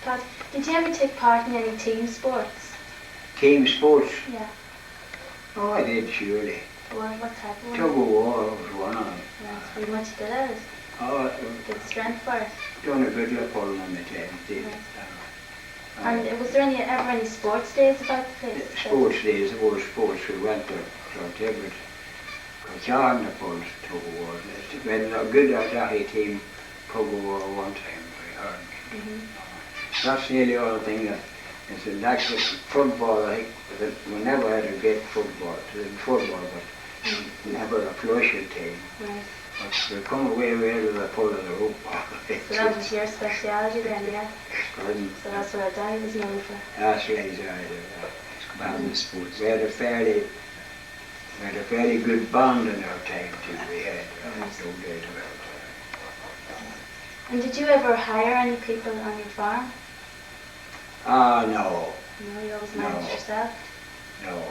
Pat, did you ever take part in any team sports? Team sports? Yeah. Oh, I did, surely. What type of one? Tug of war was one of them. Yes, pretty much did it. Oh, Good strength for it. done a good look pulling on the tail, did. Yes. And was there ever any sports days about the place? Sports days, there were sports we went to Clontarf. John the Pulse tug of war. We had a good Asahi team tug of war one time, we heard. That's nearly all the thing that it's like with football, I think that we never had a great football, but we never a flushing team. Right. But we come away with a pull of the rope. So that was your speciality then, yeah? Pardon? So that's what our daddy was known for. That's right, sports. we had a fairly good bond in our time too. We had no doubt about And did you ever hire any people on your farm? No. No, you always managed yourself? No.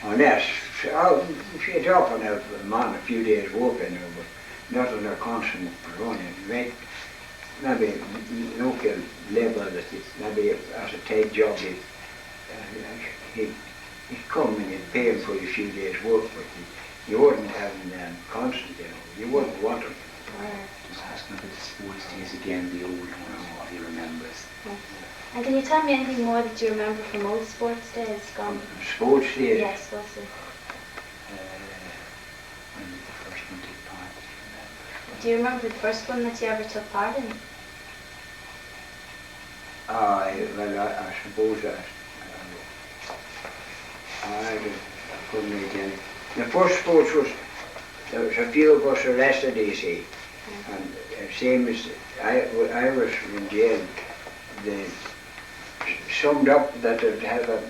Unless, if you drop on a man a few days working, but not on a constant running. Maybe local labour that maybe as a take job, he'd come and you'd pay him for a few days work, but you wouldn't have him constant, you wouldn't want him. Just asking about the sports days again, the old ones, what he remembers. And can you tell me anything more that you remember from old sports days gone? Sports days? Yes, what's it? When did the first one take part? Do you remember the first one that you ever took part in? I suppose I couldn't again. The first sports was, there was a few of us arrested, you see, and same as I was in jail, they summed up that they'd have a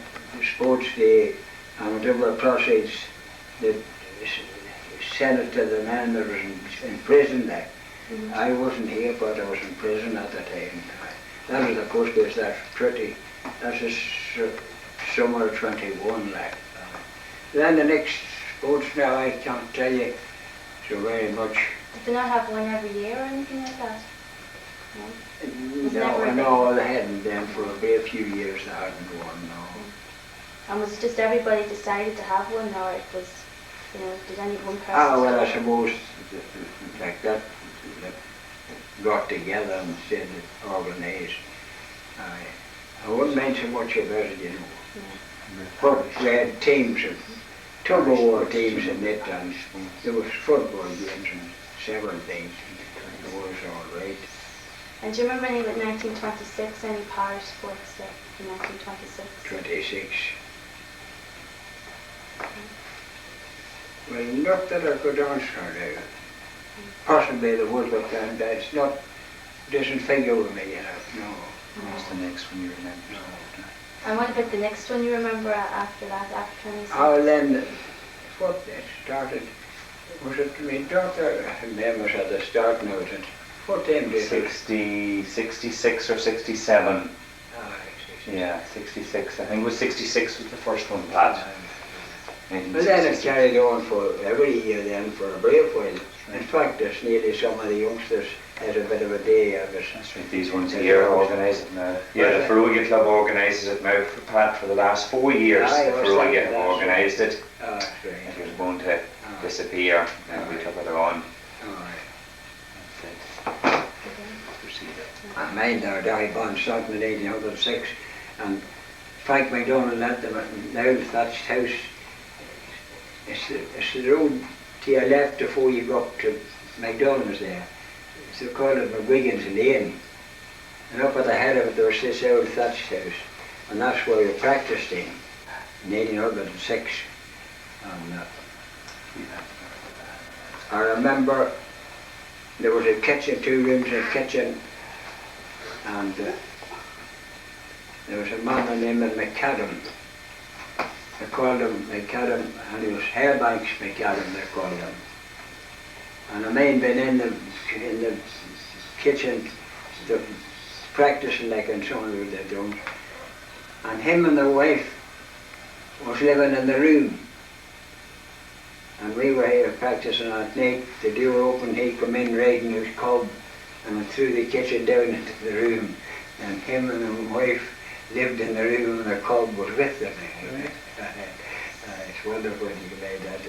sports day and whatever proceeds they'd send it to the man that was in prison there. I wasn't here, but I was in prison at the time. That was the first place, that's just summer of 21 like. Then the next sports now I can't tell you so very much. Did they not have one every year or anything like that? No? No, they hadn't then for a very few years they hadn't one, no. And was it just everybody decided to have one, or it was, did any one person? Well, I suppose like that got together and said it organised. I wouldn't mention much about it, But we had teams, tug of war teams in it, and there was football games and several things. It was all right. And do you remember any about 1926, any Paris sports in 1926? 26. Well, not that I could answer now. Possibly there would, but that's not, doesn't figure with me, no. What's the next one you remember? No. And what about the next one you remember after that, after 26? Then, what that started, was it my daughter, name was at the start now, what time did it? 66 or 67. Yeah, 66. I think it was 66 was the first one, Pat. But then it carried on for every year then for a brave while. In fact, there's nearly some of the youngsters had a bit of a day of it. That's right, these ones here organise it now. Yeah, the Ferrugia Club organises it now for Pat for the last 4 years. The Ferrugia have organised it. That's right. It was going to disappear, and we took it on. I mind our Derry Bond starting in 1806, and Frank MacDonald led them now thatched house. It's the road to your left before you go up to MacDonald's there. They call it McGuigan's Lane. And up at the head of it there was this old thatched house, and that's where we practiced in 1806. And I remember there was a kitchen, 2 rooms in a kitchen, and there was a man by the name of McAdam. They called him McAdam, and he was Hairbanks McAdam, they called him. And a man been in the kitchen practicing like in some of the done. And him and the wife was living in the room. And we were here practicing at night. The door opened, he come in riding his cob and went through the kitchen down into the room. and him and his wife lived in the room and the cob was with them. It's wonderful he made that.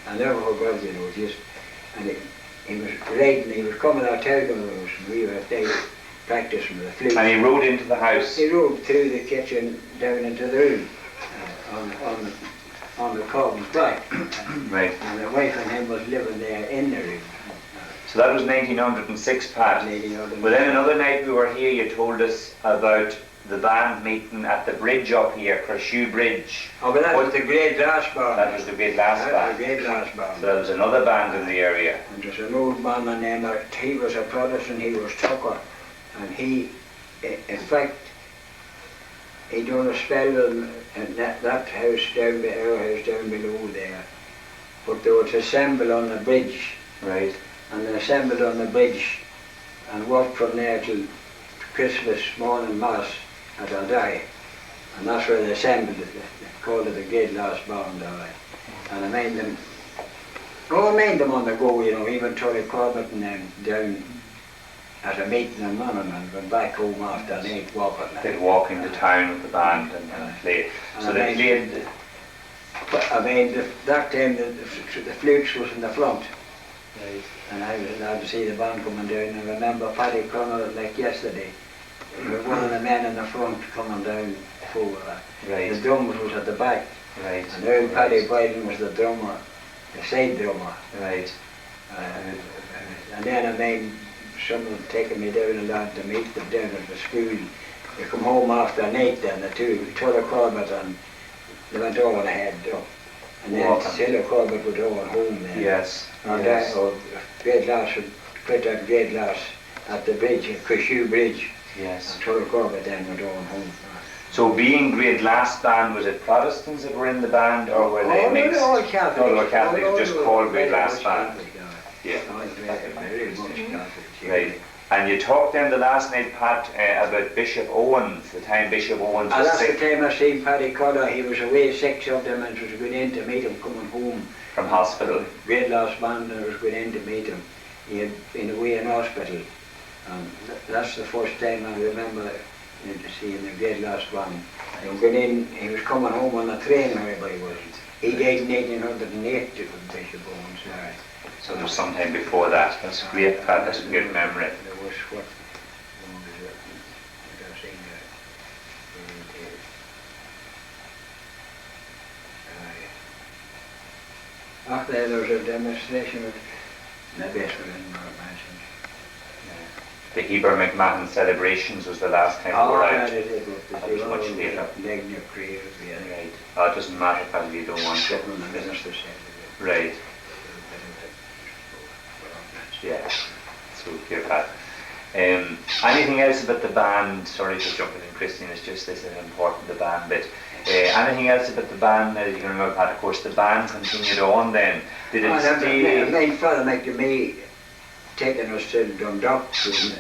I never forgot, you know, just, and he was riding, he was coming out of us, and we were there practicing with the flute. And he rode into the house? He rode through the kitchen down into the room, on the cob's back. Right. And the wife and him was living there in the room. So that was 1906, Pat. 1906. Well, then another night we were here, you told us about the band meeting at the bridge up here, Creshew Bridge. Oh, but that was the Great Glass Band. That was the Great Glass Band. That was the Great Glass Band. So there was another band in the area. And there's an old man named, he was a Protestant, he was Tucker, and he, in fact, he done a spell in that house down, our house down below there. But they would assemble on the bridge. Right. And they assembled on the bridge and walked from there till Christmas morning mass at Alday. And that's where they assembled it. They called it the Great Glass Band. And I made them on the go, you know, even Tony Corbett and them down at a meeting in Monaghan and went back home after night walking. They'd walk into town with the band and play. So they played. I mean, that time the flutes was in the front. Right. And I was allowed to see the band coming down. I remember Paddy Connell like yesterday. He was one of the men in the front coming down forward. Right. The drums was at the back. Right. And old Paddy Boylan was the drummer, the side drummer. Right. And then I made someone taking me down and down to meet them down at the school. They come home after night then, the two, Tuller Corbett, and they went all ahead up. And then Tuller Corbett would all home then. Yes. And yes. Great Glass would put that Great Glass at the bridge, at Creshew Bridge. Yes. And Tuller Corbett then went all home. So being Great Glass Band, was it Protestants that were in the band, or were they mixed? All Catholics. No, they were Catholics, just called Great Glass Band. Yeah. Very much Catholics. Right. And you talked then the last night, Pat, about Bishop Owens, the time Bishop Owens was that's sick. the time I seen Paddy Connor. He was away, 6 of them, and it was going in to meet him coming home. From hospital. Great Glass Band, and I was going in to meet him. He had been away in hospital. And that's the first time I remember seeing the Great Glass Band. He was going in, he was coming home on a train, everybody was. He died in 1808, Bishop Owens. So there was some time before that. That's great, Pat, that's a good memory. There was what? After there was a demonstration of the best within our mansions. The Heber McMahon celebrations was the last time we were out. That is it. That was much later. Right. Oh, it doesn't matter, Pat, if you don't want to. The minister said Right. Yeah. So here, Pat. Anything else about the band? Sorry for jumping in, Christine. It's just this is important, the band bit. Anything else about the band that you can remember, Pat? Of course, the band continued on then. Did it stay? The main father made me taking us to Dundalk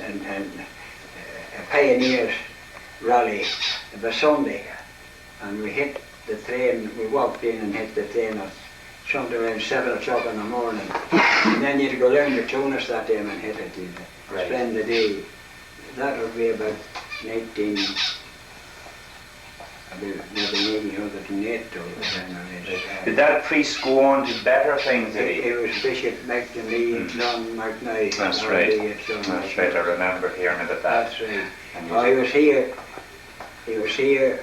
and a pioneers rally of a Sunday, and we hit the train. We walked in and hit the train at something around 7 o'clock in the morning, and then you'd go down to Tunis that day and hit it. You'd spend the day. That would be about 19. Did that priest go on to better things, did he? It was Bishop McNamee, John McNamee. That's right. That's right, I remember hearing about that. That's right. Oh, he was here,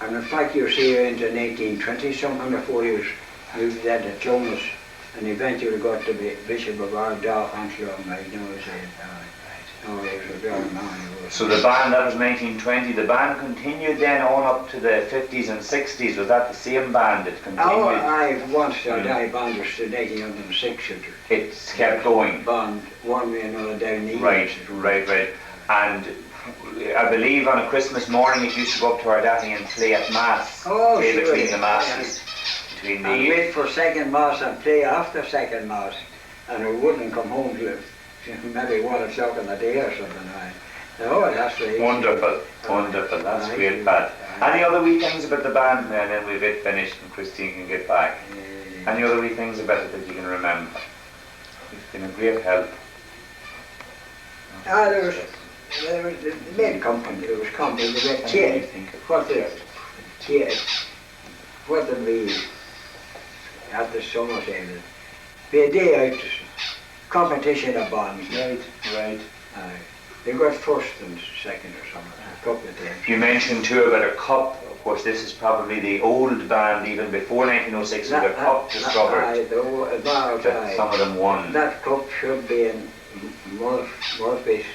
and in fact he was here into 1920 something before he was moved then to Jonas, and eventually got to be Bishop of Ardagh, So the band, that was 1920, the band continued then on up to the 50s and 60s, was that the same band that continued? Oh, I once I band was to 1906. It's kept going? Band, one way or another down the Right. And I believe on a Christmas morning it used to go up to Ardagh and play at Mass, play sure, between the Masses. And wait for second Mass and play after second Mass, and we wouldn't come home till maybe 1 o'clock in the day or something. Oh, that's right. Wonderful, that's great, Pat. Any other wee things about the band, and then we've it finished and Christine can get back? Any other wee things about it that you can remember? It's been a great help. There was There was the main company, there was company, they were kid, what did we, at the summer time, we had day out, competition of bonds. Right. They got first and second or something, a couple of times. You mentioned too about a cup. Of course, this is probably the old band, even before 1906, with a cup discovered. Some of them won. That cup should be in Murphy's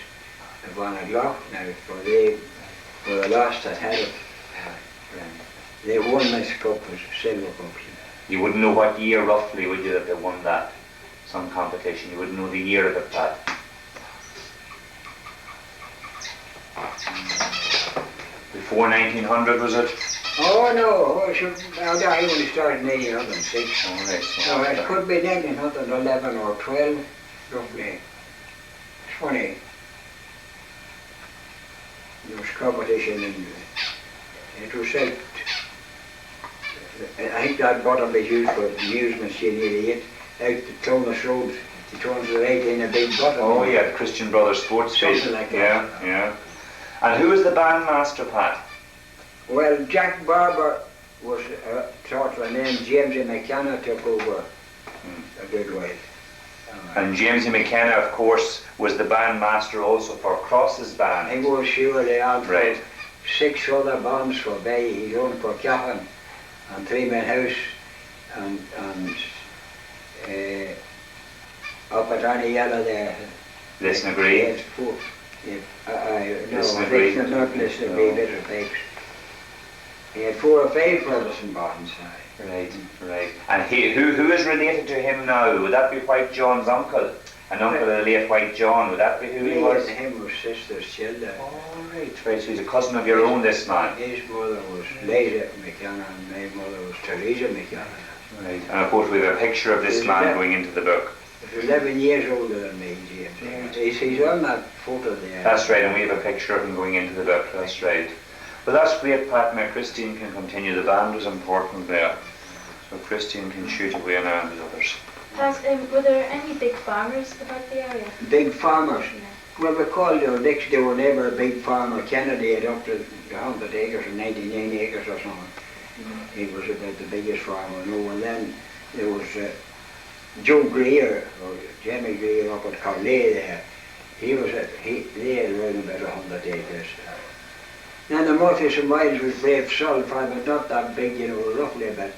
at 1 o'clock now, for they were the last that had it. They won this cup as silver cups. You wouldn't know what year roughly, would you, that they won that? Some competition. You wouldn't know the year of it, Pat. Before 1900, was it? Oh no, I only started in 1806. Oh, right. So it could be 1911 or 12, roughly. It's funny. There was competition and it was out. I think that bottom was used for amusements you nearly hit out the Clonus Road. The turns the right in a big bottom. Oh yeah, Christian Brothers Sports Field. Something like that. Yeah. And who was the bandmaster, Pat? Well, Jack Barber was sort of a name. James McKenna took over a good while. And James McKenna, of course, was the bandmaster also for Cross's band. I was sure they had Right. 6 other bands for Bay, his own for Cavan, and Three Men House, and up at Anniella there. Listen, agree. Yes, 4. Yeah, no, Listen, I agree. think not Listen, Agree, Little Pipes. He had 4 or 5 brothers and bands. Right. And who is related to him now? Would that be White John's uncle? An uncle of the late White John? Would that be who he was? Him was sister's children. Oh, right. So he's a cousin of your own, this man. His mother was Liza McKenna and my mother was Teresa McKenna. Right. And of course we have a picture of this man going into the book. He's 11 years older than me, James. He's on that photo there. That's right, and we have a picture of him going into the book. That's right. Well, that's great, Pat. Now Christine can continue. The band was important there. So Christine can shoot away now and the others. Were there any big farmers about the area? Big farmers? Yeah. Well, we called our next door neighbour a big farmer. Kennedy had up to 100 acres or 99 acres or something. He was about the biggest farmer. No, and then there was Joe Greer, or Jimmy Greer up at Carley there. They had around about 100 acres. Then the Murphys and Miles was brave salt farm, but not that big, roughly about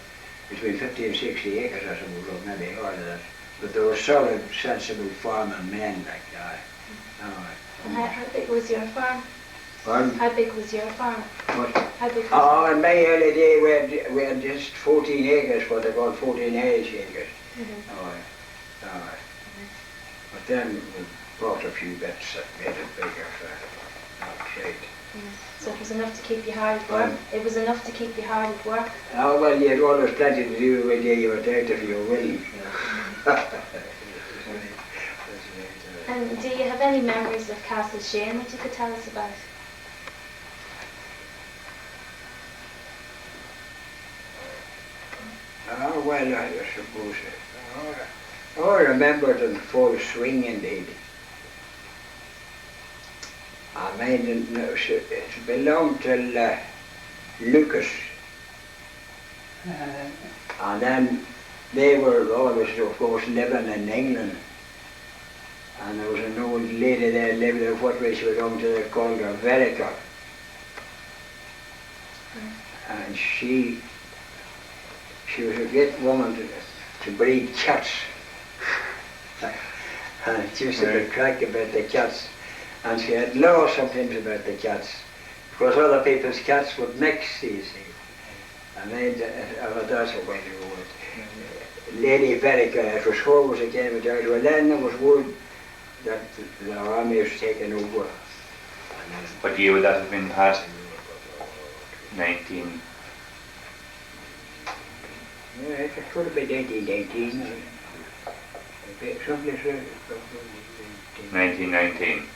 between 50 and 60 acres or something, or maybe more than that. But they were solid, sensible farming men like that. And how big was your farm? Pardon? How big was your farm? What? How big was Oh, in my early day we had just 14 acres, what they call 14 Irish acres. But then we bought a few bits that made it bigger for outside. So it was enough to keep you hard at work? It was enough to keep you hard at work? Oh, well, you had always plenty to do when you were out if you were willing. And do you have any memories of Castle Shane that you could tell us about? Oh, well, I suppose. I remember it in full swing indeed. I mean, it belonged to Lucas. And then they were always, of course, living in England. And there was an old lady there living there, what way she was on to, they called her Verica. And she was a great woman to breed cats. And she used to be cracked about the cats. And she had laws sometimes about the cats. Because other people's cats would mix, you see. And then, that's a way to go with Lady Verica, it was her was again with her. Well, then there was word that the army was taken over. What year would that have been, Pat? 19... Yeah, it could have been 1918. 1919.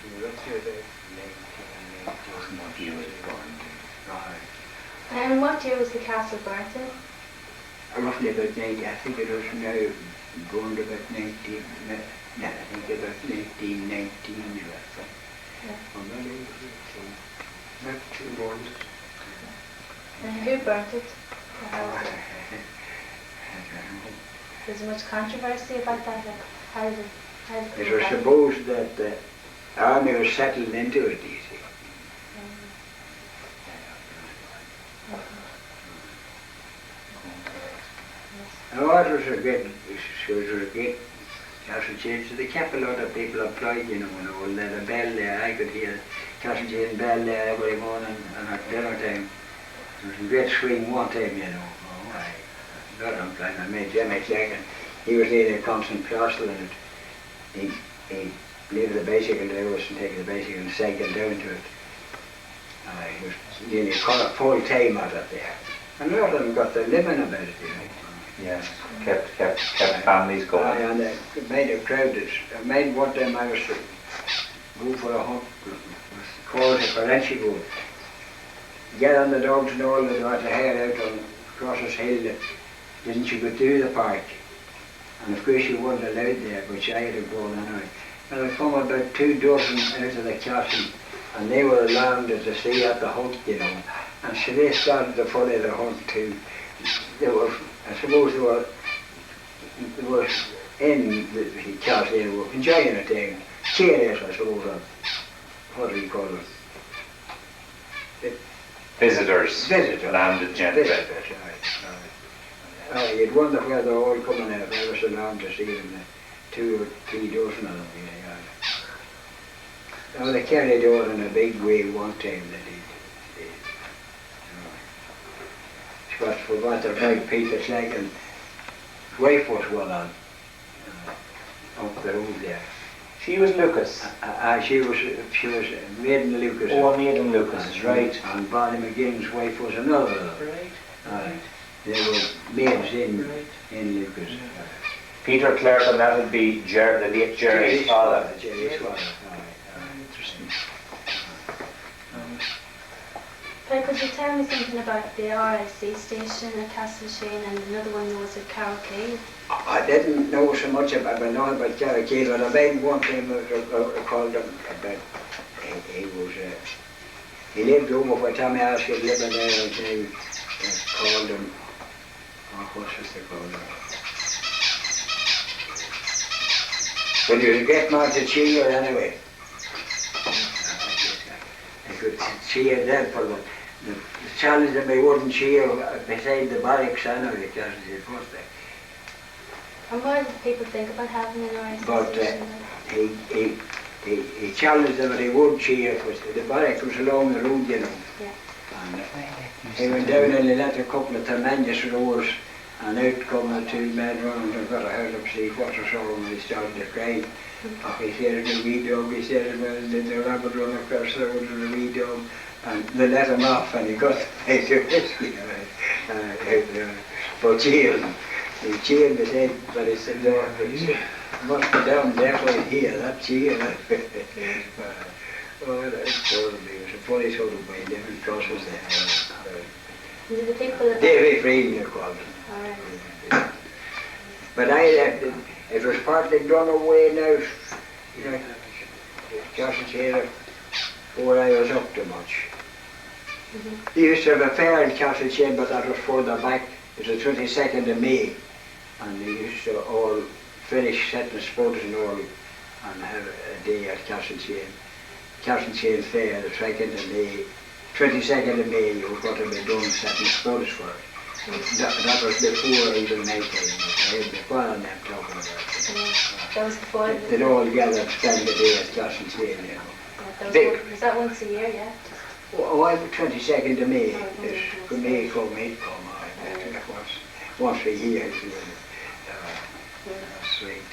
And what year was the castle burnt in? Roughly about 90, I think it was now going to about 19, I think about 1919 or something. On that end of it, so not too bored. And who burnt it? Or how was it? Was there much controversy about that? Like, how did it It come was about? supposed that the army was settled into it, you see. Oh, it was a great castle change. So they kept a lot of people employed, you know, and the bell there, I could hear castle change bell there every morning and at dinner time. There was a great swing one time, you know. Oh, I got employed. I made Jimmy McLagan. He was leading a constant parcel and he leave the bicycle to us and take the bicycle and cycle down to it. He was nearly full time at it there. And a lot of them got their living about it, you know. Yeah, kept families going. And it made a crowd. I made one time I was to go for a hunt, called a Ferenci goat. Get on the dogs and all, they had to head out on across this hill that didn't you go through the park. And of course you weren't allowed there, which I had to go on anyway. And there come about 2 dozen out of the castle, and they were alarmed as they see at the hunt, you know. And so they started to follow the hunt too. They were, I suppose they were in the castle, they were enjoying the thing. Cheerios, I suppose, or what do you call it? Visitors. Landed gently. Visitors, aye. You'd wonder where they're all coming out. I was alarmed to see them, 2 or 3 dozen of them. Yeah. Now they carried out in a big way one time that Scott forgot their big Peter second wife was one on up the road there. She was Lucas. She was Maiden Lucas. Oh, Maiden Lucas, right. And Barney McGinn's wife was another of them. Right. They were maids in Lucas. Peter Clark, and that would be the late Jerry's father. Jerry's father. Interesting. But could you tell me something about the RIC station at Castleshane and another one that was at Carroll Cave? I didn't know so much about Carrick Cave, but I made one time I called him about he lived over where Tommy Askett lived in there and they called him what's they called him? But he was a great man to cheer anyway. I could cheer them for the challenge that they wouldn't cheer beside the barracks anyway, because it was there. And what did people think about having an RIC But station? he challenged them that he would cheer because the barrack was along the road, you know. Yeah. And he went down and he let a couple of tremendous roars and out come the 2 men round and got a heard him see what was wrong and he started to cry. He said the wee dog, he said the rabbit run across the road with the wee dog and they let him off and he got back to whiskey. For cheering. He cheered his head, but he said, no, it must be down definitely here, that cheer. Oh, that's horrible. It was a funny sort of way, different crosses there. Did the people that... David Freeman, they called him. Alright. But I left it, it was partly done away now, you know, just here before I was up too much. They used to have a fair in Castleshane, but that was further back. It was the 22nd of May, and they used to all finish setting sports and all, and have a day at Castleshane. Castleshane Fair, the 2nd of May, 22nd of May, you was what had been done setting sports for it. That was before even night time. I had before them talking about it. Yeah. That was before... They'd all gather to spend the day at Castleshane, you know. Yeah, was that once a year, yeah? Oh, I'm the 22nd of May. For me, it come. It was once a year. Sweet.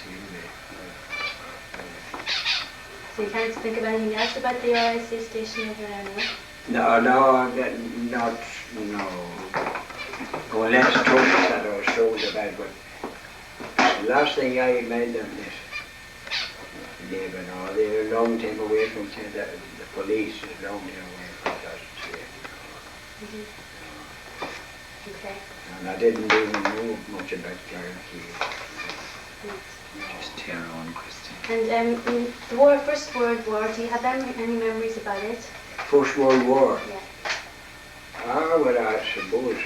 So you can't think of anything else about the RIC station over there now? No. Well, that's told that I was told about, but the last thing I made them is neighbour now. They're a long time away from the police, a long time away from that. Okay. And I didn't even know much about Carrick. Just tear on, Christian. And in the war, First World War, do you have any memories about it? First World War. Yeah. Well, I suppose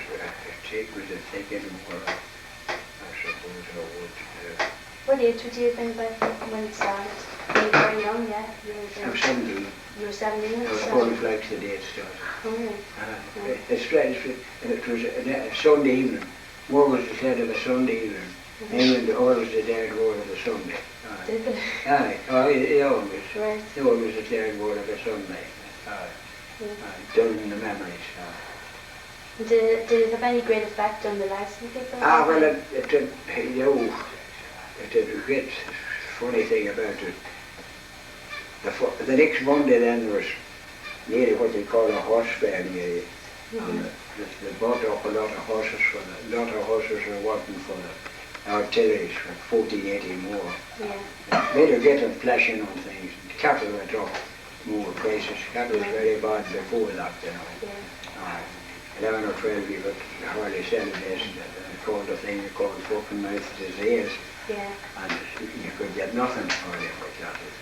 it was a thinking war. I suppose I would. What age would you have been about when it started? You were very young, yeah? I'm 17. You were 17 when I it was started? 45 the day it started. Oh, really? It was a Sunday evening. War was declared of a Sunday evening. England always declared war of a Sunday. Did they? Aye. It always. Right. They always declared war of a Sunday. Done in the memories. Did it have any great effect on the lives of the people? Well, it did, you know, it did a great funny thing about it. The next Monday then there was nearly what they call a horse fair, and they bought up a lot of horses were wanting for the artillery for 1480 more. Yeah. Made a great inflation on things. Cattle went up more prices. Cattle was very bad before that, you know. Yeah. 11 or 12 you could hardly sell it as called a thing called fucking mouth disease. Yeah. And you could get nothing for it for cattle.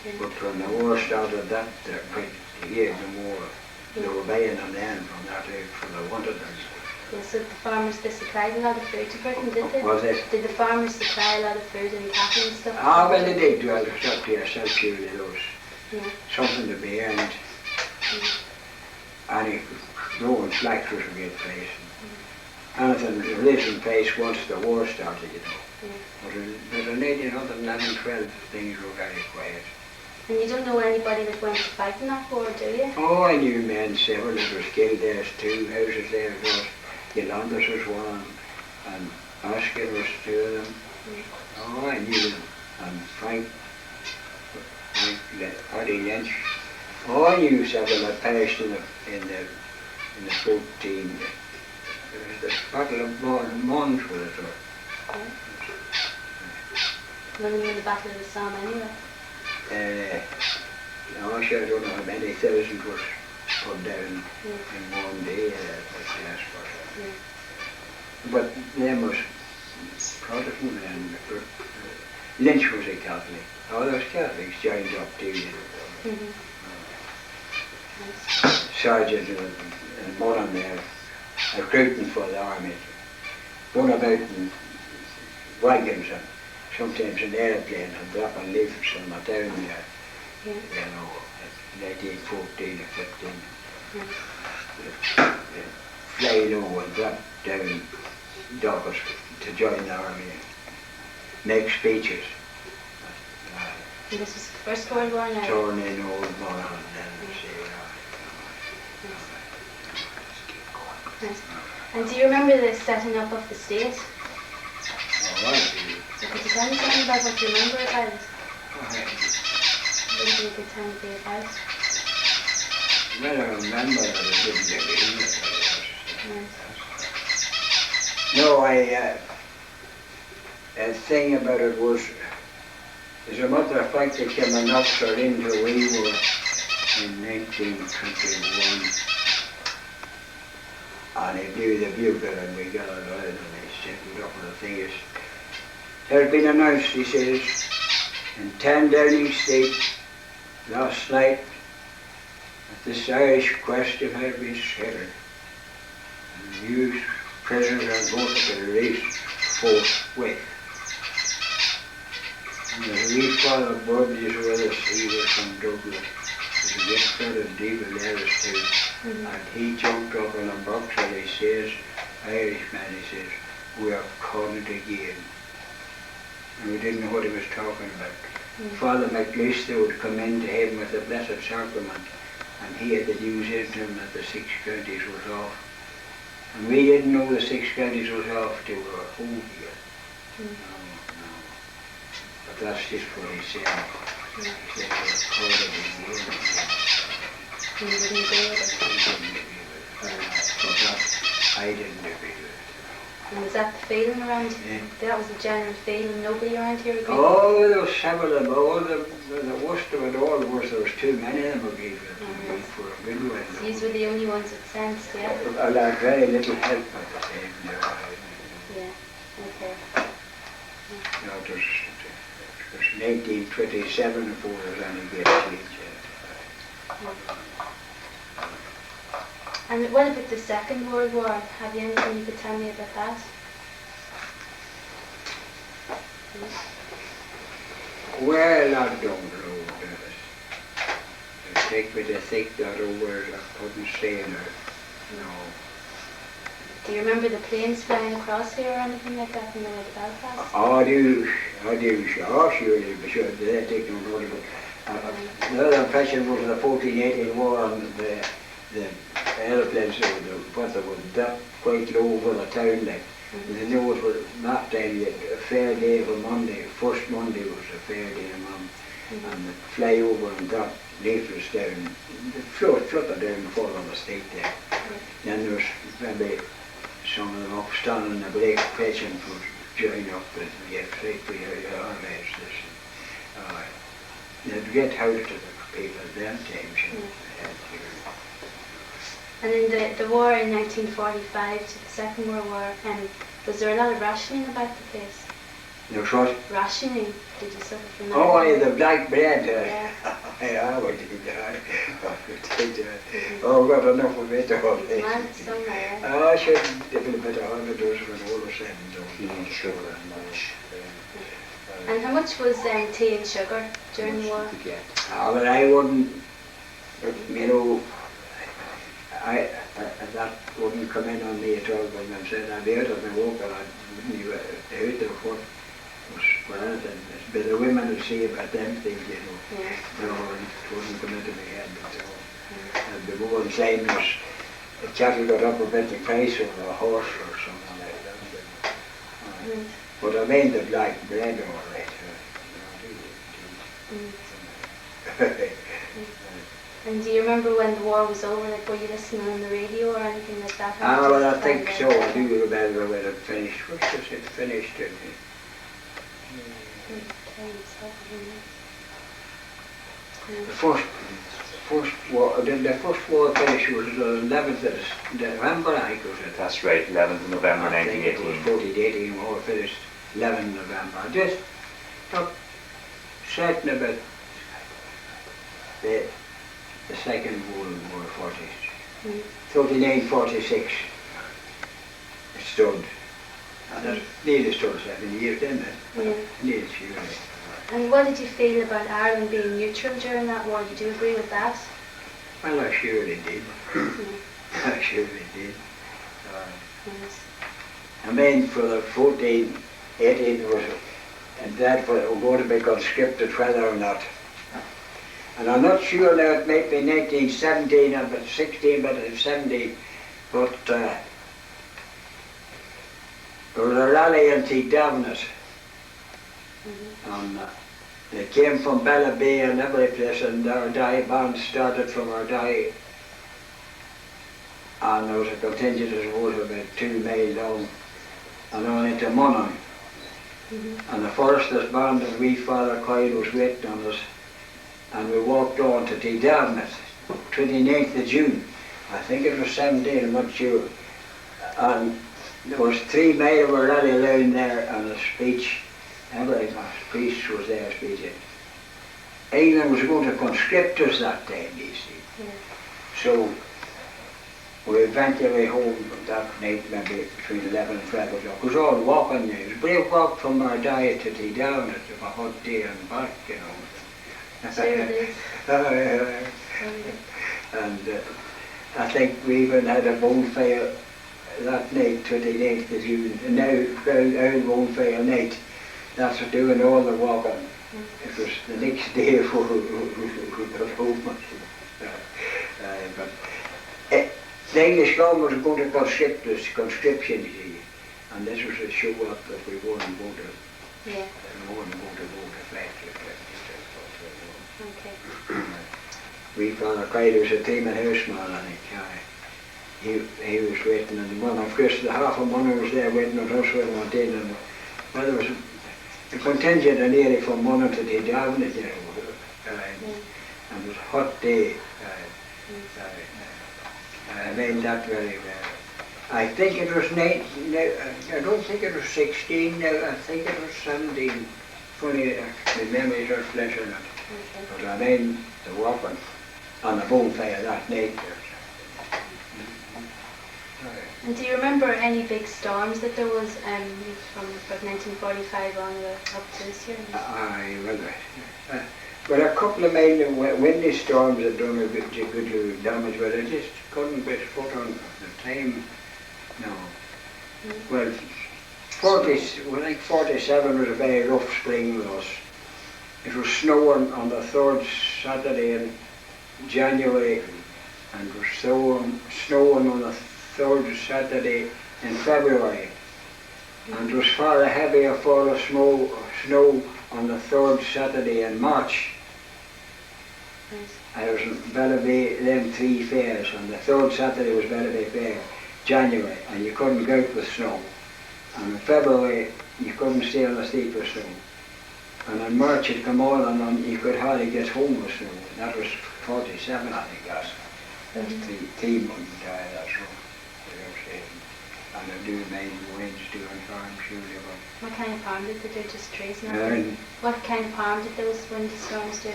Yeah. But when the war started, that quite years or more, they were buying them then from that out for the wanted them. Yeah, so the farmers, they supplied a lot of food to Britain, did they? Was it? Did the farmers supply a lot of food and cattle and stuff? Well they did, well it's up to yourself surely those. Yeah. Something to be earned. And growing flax was a great place. Anything lives in place once the war started, you know. But in 1811, 12, things were very quiet. And you don't know anybody that went to fight in that war, do you? Oh, I knew men several that were killed there, 2 houses there was. Yolanda's was one, and Oscar was 2 of them. Oh, I knew them. And Frank Paddy Lynch. Oh, I knew several that perished in the 14. It was the Battle of Mons was it? None of them in the Battle of the Somme anyway. No, sure, I don't know how many thousand was put down in one day, But them was Protestant and Lynch was a Catholic. Oh, those Catholics joined up too, you know. Sergeant and one on there, recruiting for the army. One about in wagons and sometimes an airplane and dropping leaves on the town there. You know, 1914 or 15. Fly low and drop down dockers to join the army and make speeches. And this was the First World War now? Torn in old man and then Nice. And do you remember the setting up of the state? Alright. So could you tell me something about what you remember about it? Maybe a good time to be about. Well, I remember that I didn't get in it. No, a thing about it was, as a matter of fact, they came an officer into we were in 1921, and he blew the bugle and we got it out and he settled up with the thing is, it has been announced, he says, in 10 Downing Street last night that this Irish question has been settled. And you prisoners are going to be released forthwith. And the wee father Burns with us, he was from Dublin. He was a good friend of David Ellis too. And he jumped up in a box and he says, Irishman, he says, we are caught it again. And we didn't know what he was talking about. Father McLeister would come into heaven with the Blessed Sacrament and he had the news into him that the 6 counties was off. And we didn't know the 6 counties was off till we were home here. No. But that's just what he said. He said we were caught it again. And you didn't agree with it? I didn't agree with it. And was that the feeling around? That was the general feeling. Nobody around here agreed? Oh, there was several of them. All the worst of it all was there was too many of them agreed with it for a good one. These were the only ones that sensed, yeah? I had very little help at the time. Yeah, okay. no, it was 1927 before there was any great change. And what about the Second World War? Have you anything you could tell me about that? Well, I don't know. Take me to think that over, I couldn't say no. No. Do you remember the planes flying across here or anything like that in the way to Belfast? I do, surely, but sure, they take no notice. The other impression was the 1418 war and the aeroplanes, what they were that quite low over the town, like. They knew it was that time, a fair day for Monday, first Monday was a fair day of Monday, and the flyover and drop leaflets down, the fluttered down before on the state there. Then there was maybe some of them up standing in the break patient would join up and get straight for your armies. They'd get out to the people at them times. And in the war in 1945, to the Second World War, was there a lot of rationing about the place? No what? Rationing? Did you suffer from that? Oh, the black bread. Yeah. I would eat that. Oh, got enough of it all day. Man, somewhere. I should give it a bit of 100 dozen when all was said and done. Tea and sugar and mash. And how much was tea and sugar during the war? But I wouldn't, you know, that wouldn't come in on me at all when I said I'd be out of my walk and I wouldn't even heard the what was for anything. But the women would see about them things, you know. Yeah. No, it wouldn't come into my head at all. And the more the same as the cattle got up a bit the price or a horse or something like that. But I mean the black bread all right. And do you remember when the war was over, like were you listening on the radio or anything like that? Well, I think so. I do remember when it finished. What was it finished? The first war finished was the 11th of November, I think, was it? That's right, 11th of November I think it was 1918. 1418 war finished 11th November. I just not certain about the Second World War 39-46 it stood. And it nearly stood 7 years, didn't it? Yeah. Nearly, surely. And what did you feel about Ireland being neutral during that war? Did you agree with that? Well, I surely did. I surely did. Yes. I mean, for the 1418 was, and that was going to be conscripted whether or not. And I'm not sure now it might be 1917 or 16, but it's 17. But there was a rally in T-Davnet. And they came from Bellabay and every place, and our band started from our and there was a contingent as was about 2 miles long and on into Monaghan. And the foresters band and wee Father Coyle was waiting on us, and we walked on to T-Davnet, 29th of June. I think it was 17, I'm not sure. And there was 3 miles of a rally line there and a speech. Every priest was there speaking. England was going to conscript us that time, you see. Yeah. So we eventually home that night, maybe between 11 and 12 o'clock. It was all walking. It was a brave walk from our diet to T-Down. It was a hot day and back, you know. Sure it is. And I think we even had a bonfire that night, 29th of June. And now our bonfire night. That's for doing all the walking. It was the next day before we got home. But the English government was going to conscript us, conscription, you see. And this was a show up that we weren't going to, Yeah. we weren't going to vote effective. Okay. We Father Clyde was a team of houseman, I think. He was waiting on the money. Of course, the half a money was there waiting on us when we went in. And, well, there was a contingent nearly from Monaghan to T-Davnet, you know. And it was a hot day. I mean that very well. I think it was I don't think it was 16 now, I think it was 17, funny, the memories are pleasure not. Okay. But I mean, the walking on the bonfire that night. And do you remember any big storms that there was from about 1945 onward up to this year? Aye, well, a couple of main windy storms had done a good damage, but I just couldn't put foot on the time. No. Well, 47 was a very rough spring with us. It was snowing on the third Saturday in January, and it was snowing on the third Saturday in February. And it was far a heavier fall of snow on the third Saturday in March. I was in Bellabay, them 3 fairs, and the third Saturday was Bellabay Fair, January, and you couldn't go out with snow. And in February, you couldn't stay on the street with snow. And in March it come on and you could hardly get home with snow. And that was 47, I think, that's 3 months that's wrong. And I do main wage doing farms usually. What kind of farm did they do? Just trees? What kind of farm did those windy storms do?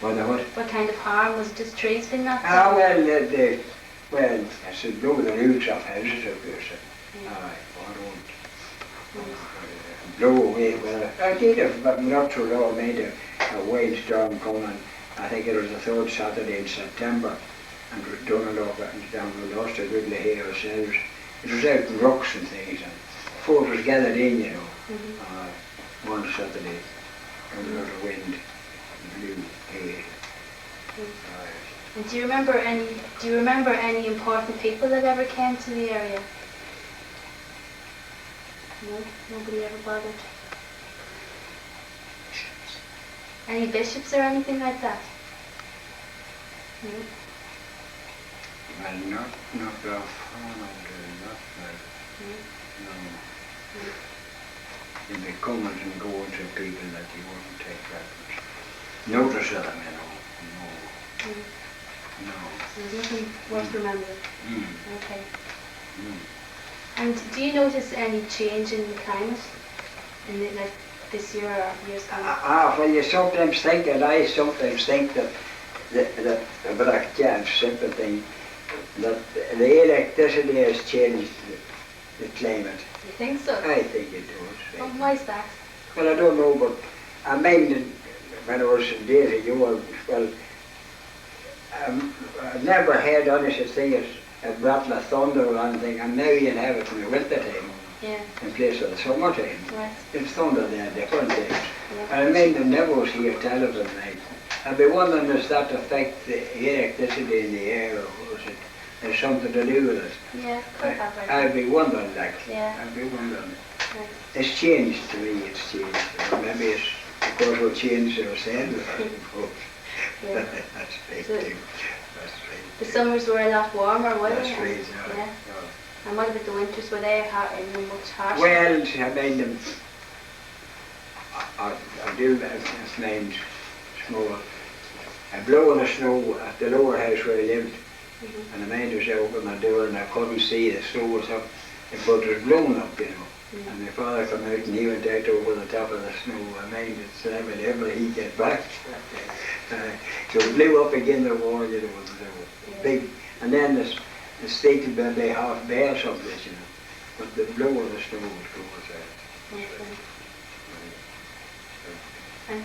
What? What kind of farm? Was it just trees being knocked down? Ah, well, I said blow the roofs off houses, of course. Aye, blow away. Well, I did it, but not so long. I made a wild storm coming. I think it was the third Saturday in September, and we done it off and down. We lost a good hay ourselves. It was out in rocks and things, and folk was gathered in, you know, one Saturday, and there was a wind, and blew hay. And do you remember any important people that ever came to the area? No, nobody ever bothered. Any bishops or anything like that? No. Well, not off. No. You'd be coming and going to people that you wouldn't take reference. Notice of them, you know. No. There's nothing worth remembering. Okay. Mm. And do you notice any change in the climate in like this year or years gone? Well, you sometimes think, and I sometimes think that but I can't sympathy that the electricity has changed the climate. You think so? I think it does. Well, why is that? Well, I don't know, but I mean, when I was days ago, well, I've never heard any such thing as a rattle of thunder or anything, and now you have it in the winter time. Yeah. In place of the summertime. Right. It's thunder there, different things. Yeah. And I mean, the nevels here television night. I'd be wondering, does that affect the electricity in the air, or is it has something to do with it? Yeah, could have, right. I'd be wondering, like. Yeah. I'd be wondering. Right. It's changed to me, it's changed. Or maybe it's because we'll change ourselves, I suppose. Yeah. That's right, So too. That's right. The summers were a lot warmer, weren't they? That's right, Yeah. yeah. And what about the winters? Were they much harsher? Well, I mean, I do mind small. I blow in the snow at the lower house where I lived, and the man was open my door and I couldn't see the snow was up, but it was blown up, you know. And my father came out and he went out over the top of the snow. I mind it's whenever he get back. So it blew up again the wall, you know, it was big. And then the state would be half bare someplace, you know. But the blow of the snow was good. Okay. And